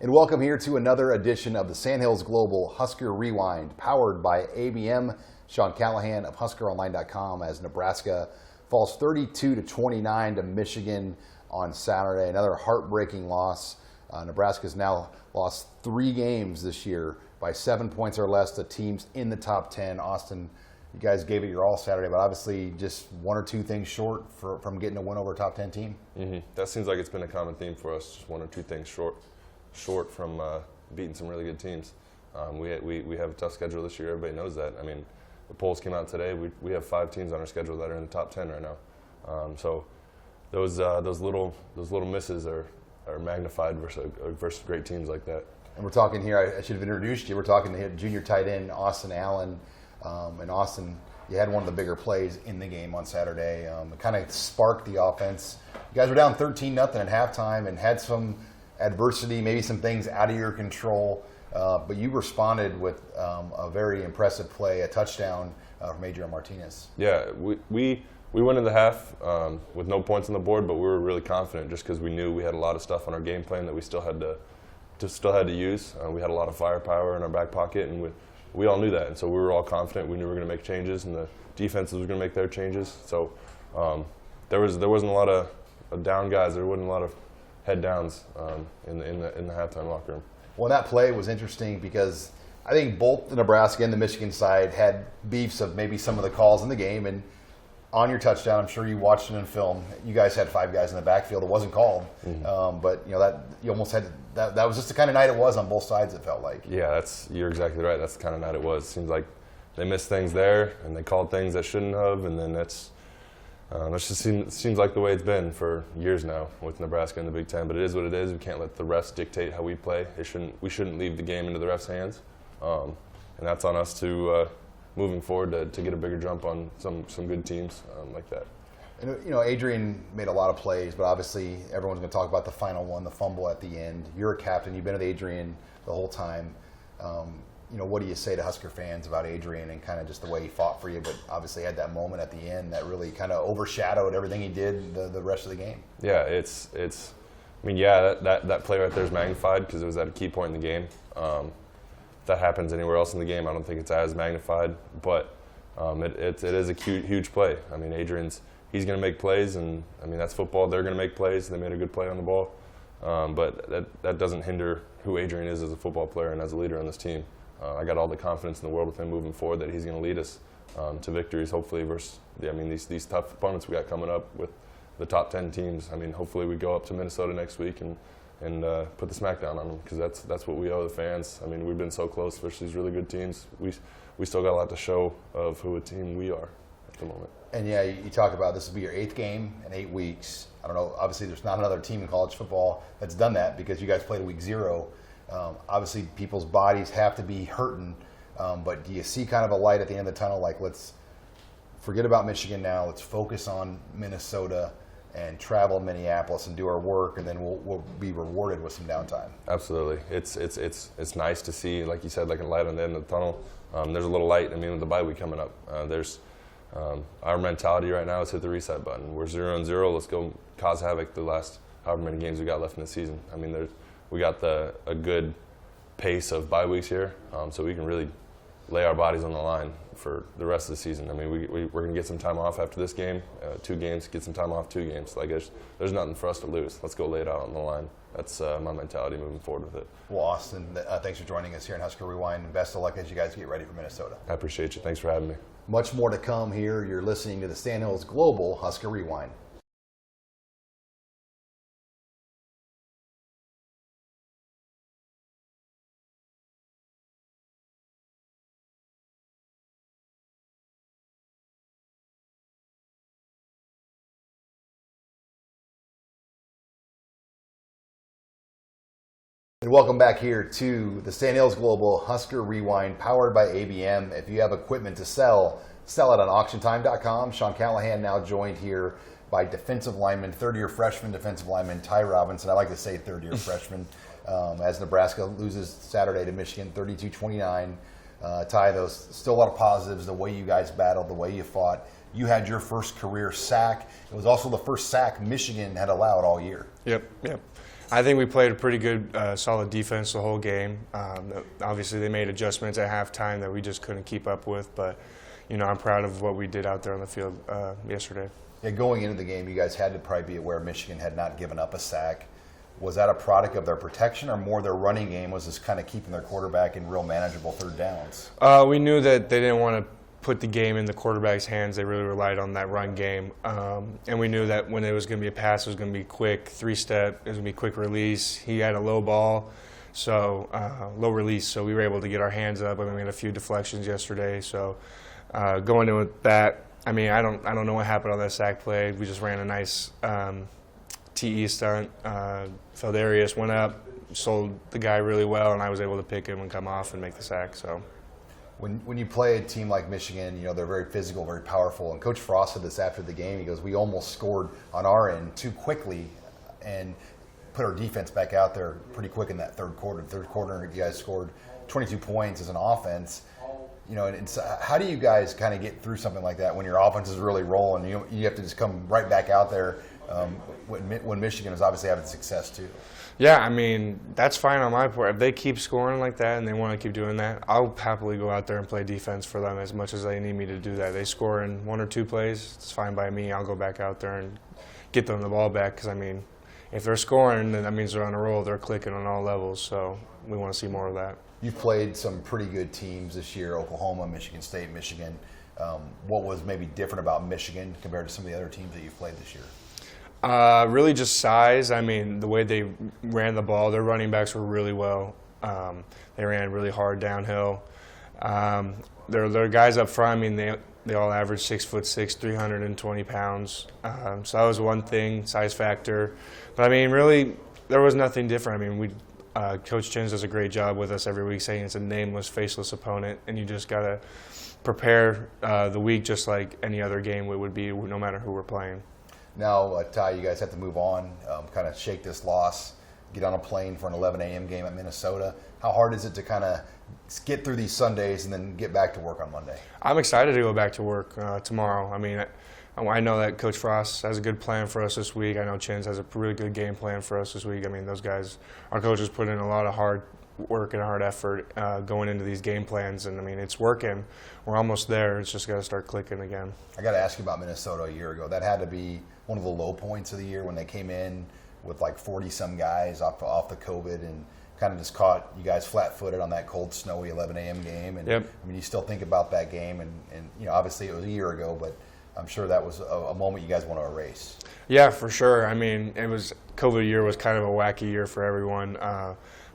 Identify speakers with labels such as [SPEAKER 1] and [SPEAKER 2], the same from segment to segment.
[SPEAKER 1] And welcome here to another edition of the Sandhills Global Husker Rewind, powered by ABM. Sean Callahan of HuskerOnline.com as Nebraska falls 32-29 to Michigan on Saturday. Another heartbreaking loss. Nebraska's now lost 3 games this year by 7 points or less to teams in the top 10. Austin, you guys gave it your all Saturday, but obviously just 1 or 2 things short from getting a win over a top 10 team.
[SPEAKER 2] That seems like it's been a common theme for us, just 1 or 2 things short from beating some really good teams. We have a tough schedule this year. Everybody knows that. I mean, the polls came out today. We have 5 teams on our schedule that are in the top 10 right now. So those little misses are magnified versus great teams like that.
[SPEAKER 1] And we're talking here, I should have introduced you. We're talking to junior tight end Austin Allen. And Austin, you had one of the bigger plays in the game on Saturday. It kind of sparked the offense. You guys were down 13-0 at halftime and had some adversity, maybe some things out of your control. But you responded with a very impressive play, a touchdown from Adrian Martinez.
[SPEAKER 2] Yeah, we went in the half with no points on the board, but we were really confident just because we knew we had a lot of stuff on our game plan that we still had to use. We had a lot of firepower in our back pocket, and we all knew that. And so we were all confident. We knew we were going to make changes, and the defenses were going to make their changes. So there wasn't a lot of down guys. There wasn't a lot of head downs in the halftime locker room.
[SPEAKER 1] Well, that play was interesting because I think both the Nebraska and the Michigan side had beefs of maybe some of the calls in the game. And on your touchdown, I'm sure you watched it in film. You guys had 5 guys in the backfield. It wasn't called, but that you almost had that was just the kind of night it was on both sides. It felt like.
[SPEAKER 2] Yeah, you're exactly right. That's the kind of night it was. It seems like they missed things there, and they called things that shouldn't have, and then that just seems like the way it's been for years now with Nebraska in the Big Ten. But it is what it is. We can't let the refs dictate how we play. We shouldn't leave the game into the refs' hands, and that's on us to moving forward to get a bigger jump on some good teams like that.
[SPEAKER 1] And, Adrian made a lot of plays, but obviously everyone's going to talk about the final one, the fumble at the end. You're a captain. You've been with Adrian the whole time. What do you say to Husker fans about Adrian and kind of just the way he fought for you, but obviously had that moment at the end that really kind of overshadowed everything he did the rest of the game?
[SPEAKER 2] Yeah, that play right there is magnified because it was at a key point in the game. If that happens anywhere else in the game, I don't think it's as magnified, but it is a huge play. I mean, he's going to make plays, and I mean that's football. They're going to make plays. They made a good play on the ball, but that doesn't hinder who Adrian is as a football player and as a leader on this team. I got all the confidence in the world with him moving forward that he's going to lead us to victories, hopefully, versus these tough opponents we got coming up with the top 10 teams. I mean, hopefully we go up to Minnesota next week and put the smackdown on them because that's what we owe the fans. I mean, we've been so close versus these really good teams. We still got a lot to show of who a team we are at the moment.
[SPEAKER 1] And yeah, you talk about this will be your 8th game in 8 weeks. I don't know. Obviously, there's not another team in college football that's done that because you guys played week 0. Obviously, people's bodies have to be hurting, but do you see kind of a light at the end of the tunnel? Like, let's forget about Michigan now. Let's focus on Minnesota and travel Minneapolis and do our work, and then we'll be rewarded with some downtime.
[SPEAKER 2] Absolutely, it's nice to see, like you said, like a light on the end of the tunnel. There's a little light. I mean, with the bye week coming up, our mentality right now is hit the reset button. We're 0-0. Let's go cause havoc the last however many games we got left in the season. I mean, we got a good pace of bye weeks here, so we can really lay our bodies on the line for the rest of the season. I mean, we're going to get some time off after this game, 2 games, get some time off 2 games. Like, there's nothing for us to lose. Let's go lay it out on the line. That's my mentality moving forward with it.
[SPEAKER 1] Well, Austin, thanks for joining us here in Husker Rewind, and best of luck as you guys get ready for Minnesota.
[SPEAKER 2] I appreciate you. Thanks for having me.
[SPEAKER 1] Much more to come here. You're listening to the Sandhills Global Husker Rewind. And welcome back here to the Sandhills Global Husker Rewind, powered by ABM. If you have equipment to sell it on auctiontime.com. Sean Callahan now joined here by defensive lineman, 3rd-year freshman defensive lineman Ty Robinson. I like to say 3rd-year freshman, as Nebraska loses Saturday to Michigan, 32-29. Ty, still a lot of positives, the way you guys battled, the way you fought. you had your first career sack. It was also the first sack Michigan had allowed all year.
[SPEAKER 3] Yep. I think we played a pretty good, solid defense the whole game. Obviously, they made adjustments at halftime that we just couldn't keep up with, but I'm proud of what we did out there on the field yesterday.
[SPEAKER 1] Yeah, going into the game, you guys had to probably be aware Michigan had not given up a sack. Was that a product of their protection or more their running game was just kind of keeping their quarterback in real manageable third downs?
[SPEAKER 3] We knew that they didn't want to put the game in the quarterback's hands. They really relied on that run game. And we knew that when it was going to be a pass, it was going to be quick, three-step, it was going to be quick release. He had a low ball, so low release, so we were able to get our hands up. I mean, we had a few deflections yesterday, so going in with that, I mean, I don't know what happened on that sack play. We just ran a nice TE stunt. Feldarius went up, sold the guy really well, and I was able to pick him and come off and make the sack. So,
[SPEAKER 1] when you play a team like Michigan, they're very physical, very powerful. And Coach Frost said this after the game. He goes, "We almost scored on our end too quickly, and put our defense back out there pretty quick in that third quarter. Third quarter, you guys scored 22 points as an offense." And so how do you guys kind of get through something like that when your offense is really rolling? You have to just come right back out there when Michigan is obviously having success too.
[SPEAKER 3] Yeah, I mean, that's fine on my part. If they keep scoring like that and they want to keep doing that, I'll happily go out there and play defense for them as much as they need me to do that. They score in one or two plays, it's fine by me. I'll go back out there and get them the ball back because, I mean, if they're scoring, then that means they're on a roll. They're clicking on all levels, so we want to see more of that.
[SPEAKER 1] You've played some pretty good teams this year, Oklahoma, Michigan State, Michigan. What was maybe different about Michigan compared to some of the other teams that you've played this year?
[SPEAKER 3] Really just size. I mean, the way they ran the ball, their running backs were really well. They ran really hard downhill. Their guys up front, I mean, they all averaged 6'6", 320 pounds. So that was one thing, size factor. But I mean, really, there was nothing different. I mean, Coach Chins does a great job with us every week saying it's a nameless, faceless opponent, and you just got to prepare the week just like any other game it would be, no matter who we're playing.
[SPEAKER 1] Now, Ty, you guys have to move on, kind of shake this loss, get on a plane for an 11 a.m. game at Minnesota. How hard is it to kind of get through these Sundays and then get back to work on Monday?
[SPEAKER 3] I'm excited to go back to work tomorrow. I mean, I know that Coach Frost has a good plan for us this week. I know Chins has a really good game plan for us this week. I mean, those guys, our coaches put in a lot of hard work and hard effort going into these game plans, and I mean, it's working. We're almost there. It's just got to start clicking again. I
[SPEAKER 1] got to ask you about Minnesota a year ago. That had to be one of the low points of the year when they came in with like 40-some guys off the COVID and kind of just caught you guys flat-footed on that cold, snowy 11 a.m. game. And
[SPEAKER 3] yep.
[SPEAKER 1] I mean, you still think about that game, and obviously it was a year ago, but I'm sure that was a moment you guys want to erase.
[SPEAKER 3] Yeah, for sure. I mean, COVID year was kind of a wacky year for everyone.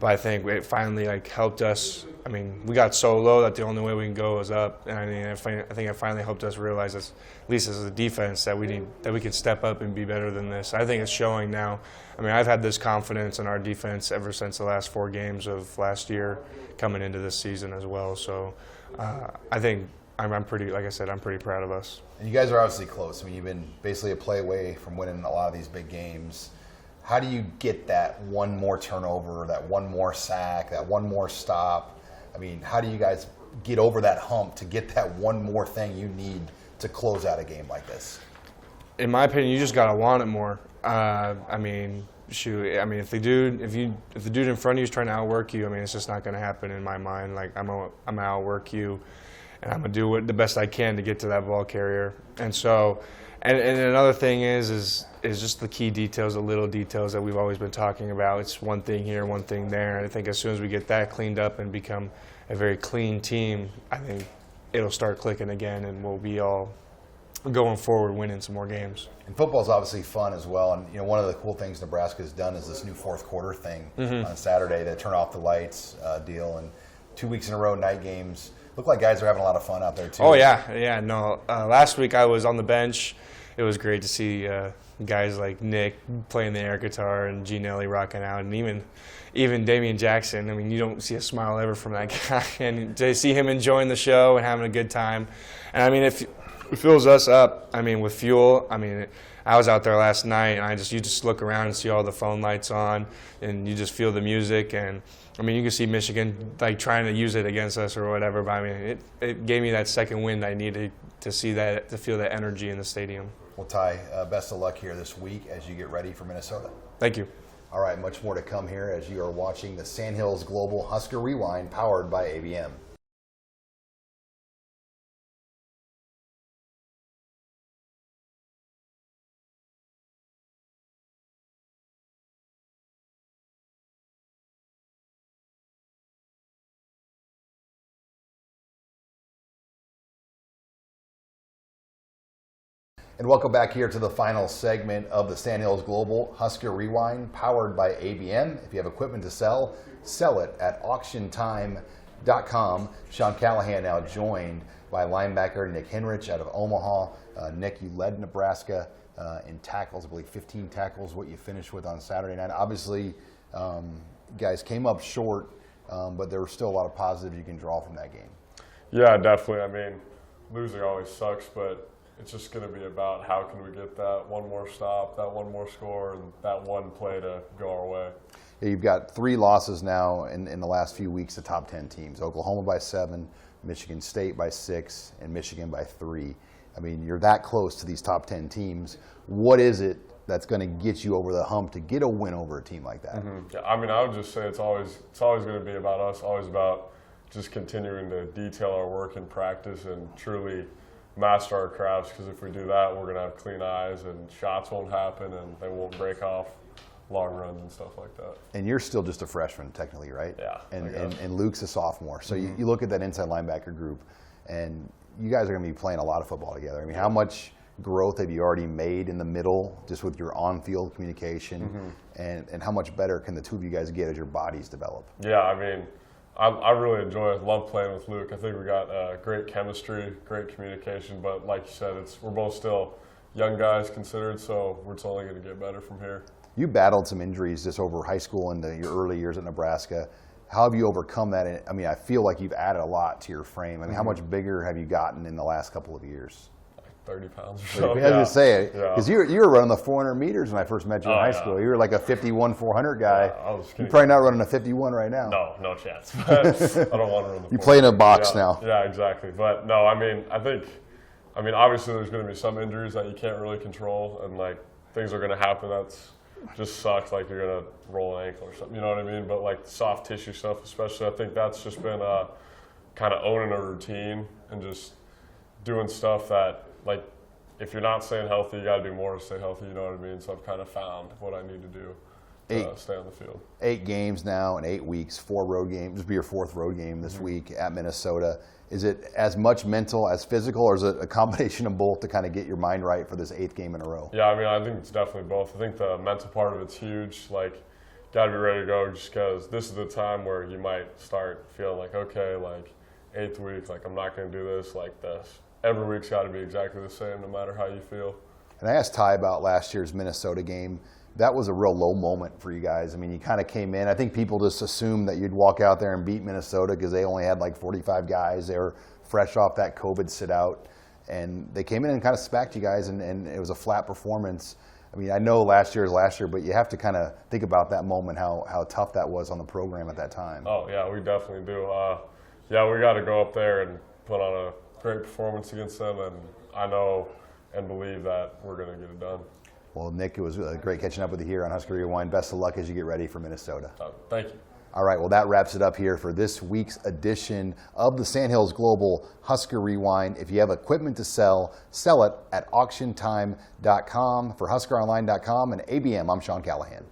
[SPEAKER 3] But I think it finally helped us. I mean, we got so low that the only way we can go is up. And I mean, I think it finally helped us realize, at least as a defense, that we can step up and be better than this. I think it's showing now. I mean, I've had this confidence in our defense ever since the last 4 games of last year, coming into this season as well. So I think I'm pretty, like I said, I'm pretty proud of us.
[SPEAKER 1] And you guys are obviously close. I mean, you've been basically a play away from winning a lot of these big games. How do you get that one more turnover, that one more sack, that one more stop? I mean, how do you guys get over that hump to get that one more thing you need to close out a game like this?
[SPEAKER 3] In my opinion, you just gotta want it more. I mean, shoot. I mean, if the dude in front of you is trying to outwork you, I mean, it's just not gonna happen in my mind. Like I'm gonna outwork you, and I'm gonna do the best I can to get to that ball carrier. And so. And another thing is just the key details, the little details that we've always been talking about. It's one thing here, one thing there. And I think as soon as we get that cleaned up and become a very clean team, I think it'll start clicking again, and we'll be all going forward winning some more games.
[SPEAKER 1] And football's obviously fun as well. And one of the cool things Nebraska has done is this new fourth quarter thing on Saturday, the turn off the lights deal. And 2 weeks in a row, night games. Look like guys are having a lot of fun out there too.
[SPEAKER 3] Oh yeah. No, last week I was on the bench. It was great to see guys like Nick playing the air guitar and Gene Ellie rocking out, and even Damian Jackson. I mean, you don't see a smile ever from that guy, and to see him enjoying the show and having a good time. And I mean, it fills us up. I mean, with fuel. I mean, I was out there last night, and you just look around and see all the phone lights on, and you just feel the music. And I mean, you can see Michigan like trying to use it against us or whatever. But I mean, it gave me that second wind I needed to see that, to feel that energy in the stadium.
[SPEAKER 1] Well, Ty, best of luck here this week as you get ready for Minnesota.
[SPEAKER 3] Thank you.
[SPEAKER 1] All right, much more to come here as you are watching the Sandhills Global Husker Rewind powered by ABM. And welcome back here to the final segment of the Sandhills Global Husker Rewind, powered by ABM. If you have equipment to sell, sell it at auctiontime.com. Sean Callahan now joined by linebacker Nick Henrich out of Omaha. Nick, you led Nebraska in tackles, I believe 15 tackles, what you finished with on Saturday night. Obviously, guys came up short, but there were still a lot of positives you can draw from that game.
[SPEAKER 4] Yeah, definitely. I mean, losing always sucks, but it's just going to be about how can we get that one more stop, that one more score, and that one play to go our way.
[SPEAKER 1] Yeah, you've got 3 losses now in the last few weeks to top 10 teams. Oklahoma by 7, Michigan State by 6, and Michigan by 3. I mean, you're that close to these top 10 teams. What is it that's going to get you over the hump to get a win over a team like that?
[SPEAKER 4] Yeah, I mean, I would just say it's always going to be about us, always about just continuing to detail our work in practice and truly master our crafts, because if we do that, we're going to have clean eyes and shots won't happen and they won't break off long runs and stuff like that.
[SPEAKER 1] And you're still just a freshman technically, right?
[SPEAKER 4] Yeah.
[SPEAKER 1] And Luke's a sophomore. So you look at that inside linebacker group, and you guys are going to be playing a lot of football together. I mean, how much growth have you already made in the middle just with your on-field communication, and how much better can the two of you guys get as your bodies develop?
[SPEAKER 4] Yeah, I mean, I really love playing with Luke. I think we got great chemistry, great communication, but like you said, we're both still young guys considered, so it's only going to get better from here.
[SPEAKER 1] You battled some injuries just over high school and your early years at Nebraska. How have you overcome that? I mean, I feel like you've added a lot to your frame. I mean, how much bigger have you gotten in the last couple of years?
[SPEAKER 4] 30 pounds or
[SPEAKER 1] I
[SPEAKER 4] so.
[SPEAKER 1] was going to say it,
[SPEAKER 4] Yeah.
[SPEAKER 1] because you were running the 400 meters when I first met you in high school. You were like a 51 400 guy.
[SPEAKER 4] I was
[SPEAKER 1] You're probably not running a 51 right now.
[SPEAKER 4] No chance. But I don't want to run the
[SPEAKER 1] You play in a box
[SPEAKER 4] yeah,
[SPEAKER 1] now.
[SPEAKER 4] Yeah, exactly. But no, I mean, obviously there's going to be some injuries that you can't really control, and like things are going to happen. That's just sucks. Like you're going to roll an ankle or something. You know what I mean? But like soft tissue stuff, especially, I think that's just been kind of owning a routine and just doing stuff that, like, if you're not staying healthy, you got to do more to stay healthy. You know what I mean? So I've kind of found what I need to do to stay on the field. 8
[SPEAKER 1] games now in 8 weeks, 4 road games. This will be your 4th road game this week at Minnesota. Is it as much mental as physical, or is it a combination of both to kind of get your mind right for this 8th game in a row?
[SPEAKER 4] Yeah, I mean, I think it's definitely both. I think the mental part of it's huge. Like, got to be ready to go, just because this is the time where you might start feeling like, okay, like 8th week, like I'm not going to do this like this. Every week's got to be exactly the same, no matter how you feel.
[SPEAKER 1] And I asked Ty about last year's Minnesota game. That was a real low moment for you guys. I mean, you kind of came in. I think people just assumed that you'd walk out there and beat Minnesota because they only had like 45 guys. They were fresh off that COVID sit-out. And they came in and kind of smacked you guys, and it was a flat performance. I mean, I know last year is last year, but you have to kind of think about that moment, how tough that was on the program at that time.
[SPEAKER 4] Oh, yeah, we definitely do. Yeah, we got to go up there and put on a great performance against them, and I know and believe that we're going to get it done.
[SPEAKER 1] Well, Nick, it was great catching up with you here on Husker Rewind. Best of luck as you get ready for Minnesota.
[SPEAKER 4] Thank you.
[SPEAKER 1] All right, well, that wraps it up here for this week's edition of the Sandhills Global Husker Rewind. If you have equipment to sell, sell it at auctiontime.com. For HuskerOnline.com and ABM, I'm Sean Callahan.